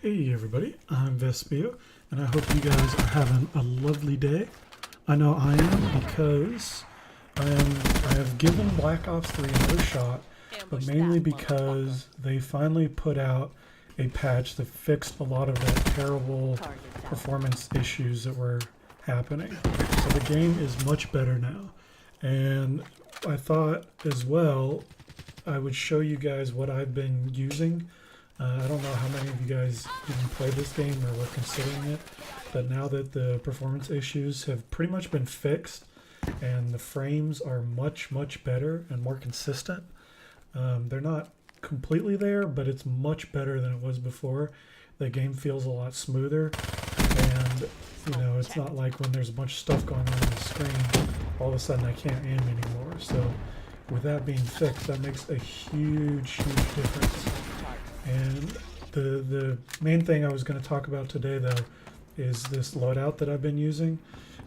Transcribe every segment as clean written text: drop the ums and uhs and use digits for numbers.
Hey everybody, I'm Vespillo, and I hope you guys are having a lovely day. I know I am because I have given Black Ops 3 another shot, but mainly because they finally put out a patch that fixed a lot of that terrible performance issues that were happening. So the game is much better now, and I thought as well I would show you guys what I've been using. I don't know how many of you guys even played this game or were considering it, but now that the performance issues have pretty much been fixed and the frames are much better and more consistent, they're not completely there, but it's much better than it was before. The game feels a lot smoother, and you know, it's not like when there's a bunch of stuff going on the screen, all of a sudden I can't aim anymore. So with that being fixed, that makes a huge difference. And the main thing I was going to talk about today, though, is this loadout that I've been using.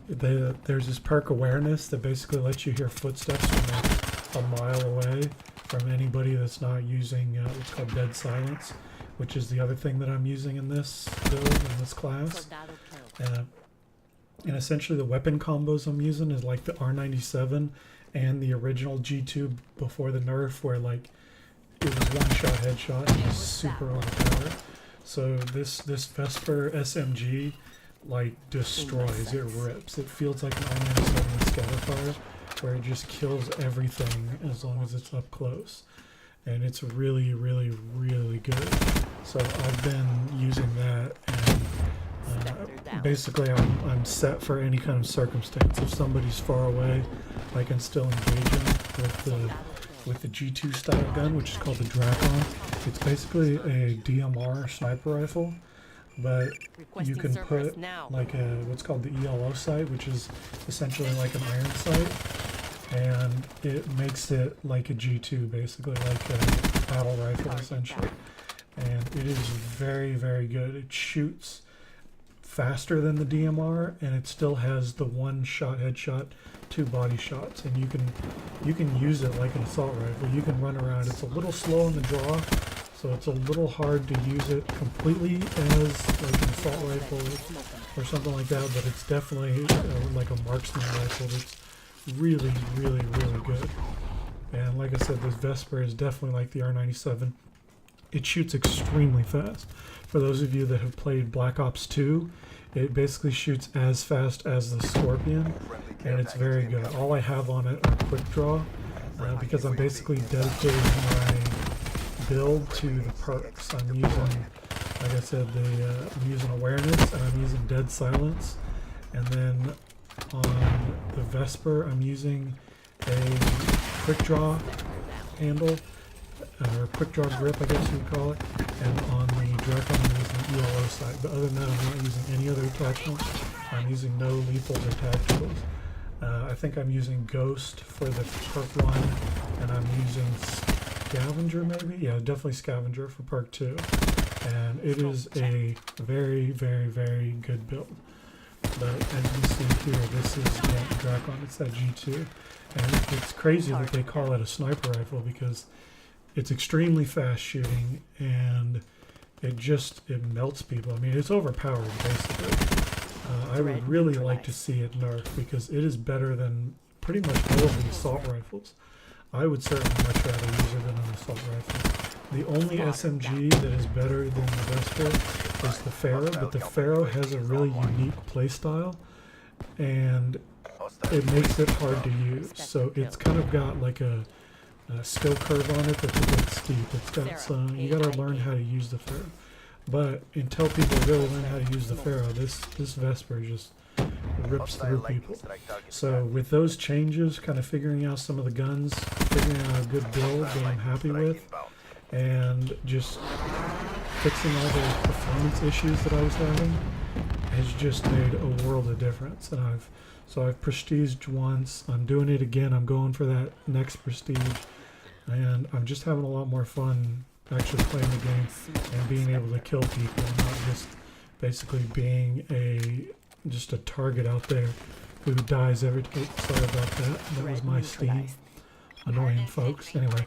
There's this perk awareness that basically lets you hear footsteps from like a mile away from anybody that's not using what's called dead silence, which is the other thing that I'm using in this build, in this class. And essentially the weapon combos I'm using is like the R-97 and the original G2 before the nerf, where like it was one-shot headshot and it was super overpowered. So this Vesper SMG like destroys, it rips. It feels like an R-97 Scatterfire, where it just kills everything as long as it's up close. And it's really good. So I've been using that, and basically I'm set for any kind of circumstance. If somebody's far away, I can still engage them with the G2 style gun, which is called the Drakon. It's basically a DMR sniper rifle, but you can put like a what's called the ELO sight, which is essentially like an iron sight, and it makes it like a G2, basically like a battle rifle essentially. And it is very good. It shoots faster than the DMR, and it still has the one-shot headshot, 2 body shots, and you can use it like an assault rifle. You can run around. It's a little slow in the draw, so it's a little hard to use it completely as like an assault rifle or something like that, but it's definitely like a marksman rifle that's really good. And like I said, this Vesper is definitely like the R-97. It shoots extremely fast. For those of you that have played Black Ops 2, it basically shoots as fast as the Scorpion, and it's very good. All I have on it are quick draw, because I'm basically dedicating my build to the perks. I'm using, like I said, I'm using awareness, and I'm using dead silence, and then on the Vesper I'm using a quick draw handle, or quick draw grip, I guess you would call it, and on the Drakon I'm using ELO sight. But other than that, I'm not using any other attachments. I'm using no lethals or tacticals. I think I'm using Ghost for the perk 1, and I'm using Scavenger maybe? Yeah, definitely Scavenger for perk 2. And it is a very good build. But as you see here, this is Drakon, it's that G2. And it's crazy that they call it a sniper rifle, because it's extremely fast shooting, and it melts people. I mean, it's overpowered basically. I would really like to see it nerfed, because it is better than pretty much all of the assault rifles. I would certainly much rather use it than an assault rifle. The only SMG that is better than the Vesper is the Pharaoh, but the Pharaoh has a really unique playstyle, and it makes it hard to use. So it's kind of got like a skill curve on it that's a bit steep. It's got some, you gotta learn how to use the Pharaoh. But until people really learn how to use the Pharaoh, this Vesper just rips through people. So with those changes, kind of figuring out some of the guns, figuring out a good build that I'm happy with, and just fixing all the performance issues that I was having, has just made a world of difference. And I've prestiged once, I'm doing it again, I'm going for that next prestige, and I'm just having a lot more fun actually playing the game and being able to kill people, and not just basically being just a target out there who dies every day. Sorry about that. That was my Steam. Annoying folks. Anyway,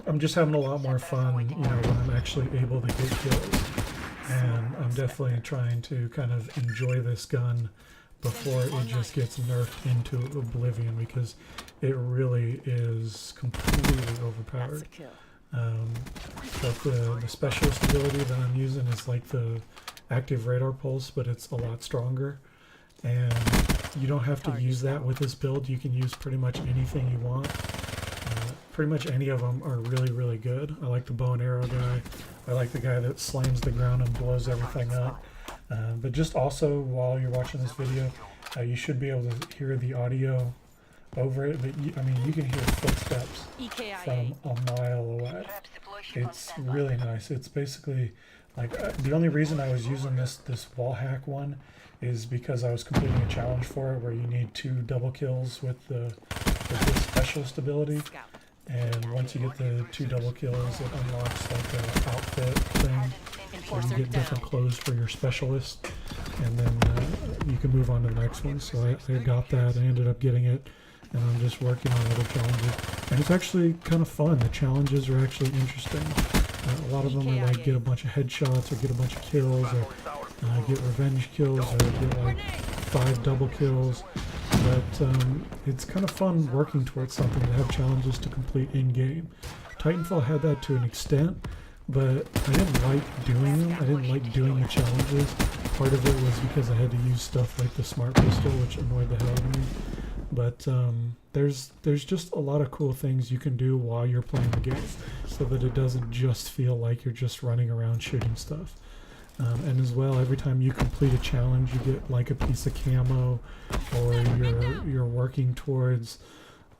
I'm just having a lot more fun, you know, when I'm actually able to get kills. And I'm definitely trying to kind of enjoy this gun before it just gets nerfed into oblivion, because it really is completely overpowered. But the specialist ability that I'm using is like the active radar pulse, but it's a lot stronger. And you don't have to use that with this build. You can use pretty much anything you want. Pretty much any of them are really, really good. I like the bow and arrow guy. I like the guy that slams the ground and blows everything up. But just also, while you're watching this video, you should be able to hear the audio over it. But I mean, you can hear footsteps from a mile away. It's really nice. It's basically like the only reason I was using this wall hack one is because I was completing a challenge for it where you need 2 double kills with the specialist ability. And once you get the 2 double kills, it unlocks like an outfit thing where you get different clothes for your specialist, and then you can move on to the next one. So I got that. I ended up getting it, and I'm just working on other challenges. And it's actually kind of fun. The challenges are actually interesting. A lot of them are like get a bunch of headshots or get a bunch of kills, or get revenge kills, or get like 5 double kills. But it's kind of fun working towards something to have challenges to complete in-game. Titanfall had that to an extent, but I didn't like doing them. I didn't like doing the challenges. Part of it was because I had to use stuff like the smart pistol, which annoyed the hell out of me. But there's just a lot of cool things you can do while you're playing the game, so that it doesn't just feel like you're just running around shooting stuff. And as well, every time you complete a challenge, you get like a piece of camo, or you're working towards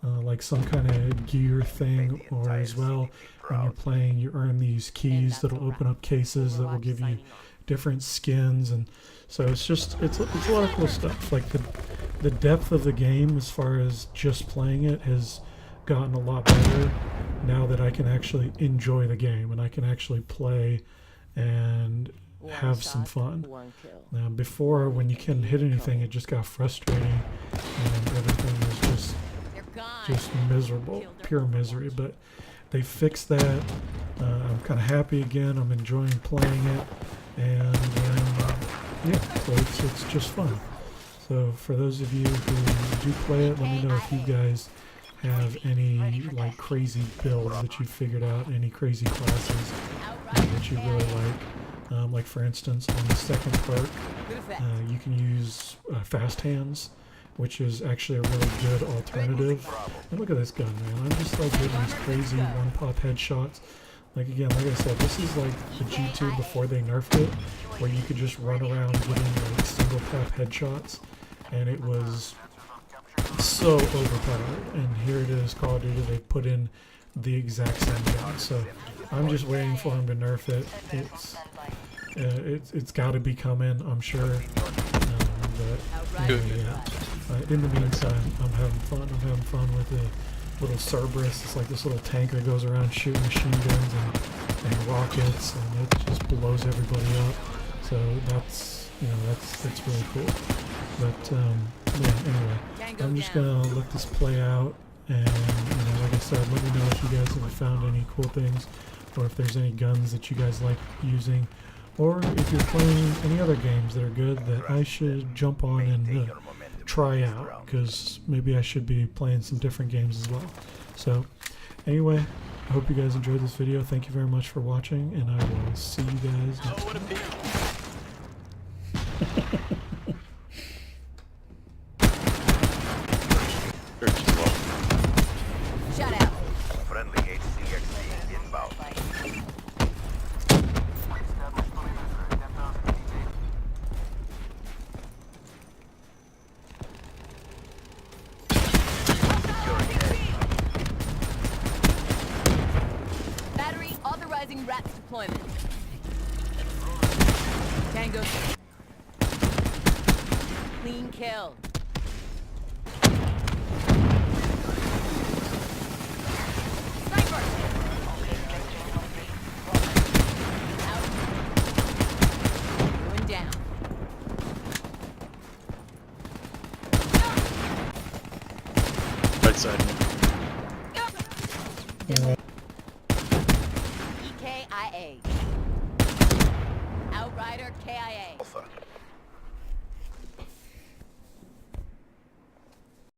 like some kind of gear thing, or as well, when you're playing, you earn these keys that'll open up cases that will give you different skins. And so it's a lot of cool stuff. Like the depth of the game as far as just playing it has gotten a lot better now that I can actually enjoy the game and I can actually play and have some fun. Now before, when you couldn't hit anything, it just got frustrating and everything was just miserable, pure misery. But they fixed that. I'm kind of happy again. I'm enjoying playing it, and yeah, so it's just fun. So for those of you who do play it, let me know if you guys have any like crazy builds that you figured out, any crazy classes that you really like. Like for instance, on the second perk, you can use fast hands, which is actually a really good alternative. And look at this gun, man. I'm just like getting these crazy one-pop headshots. Like again, like I said, this is like the G2 before they nerfed it, where you could just run around getting like single-tap headshots, and it was so overpowered. And here it is, Call of Duty, they put in the exact same gun. So I'm just waiting for them to nerf it. It's got to be coming, I'm sure. But yeah. In the meantime, I'm having fun. I'm having fun with the little Cerberus. It's like this little tank that goes around shooting machine guns and rockets, and it just blows everybody up. So that's really cool. But yeah, anyway, I'm just gonna let this play out, and like I said, let me know if you guys have found any cool things, or if there's any guns that you guys like using, or if you're playing any other games that are good that I should jump on and try out, because maybe I should be playing some different games as well. So anyway, I hope you guys enjoyed this video. Thank you very much for watching, and I will see you guys next time. Shut out. Friendly HCXD inbound. Battery authorizing RAT's deployment. Tango. Clean kill. Sniper. Out. Going down. Right side. AIA. Alpha.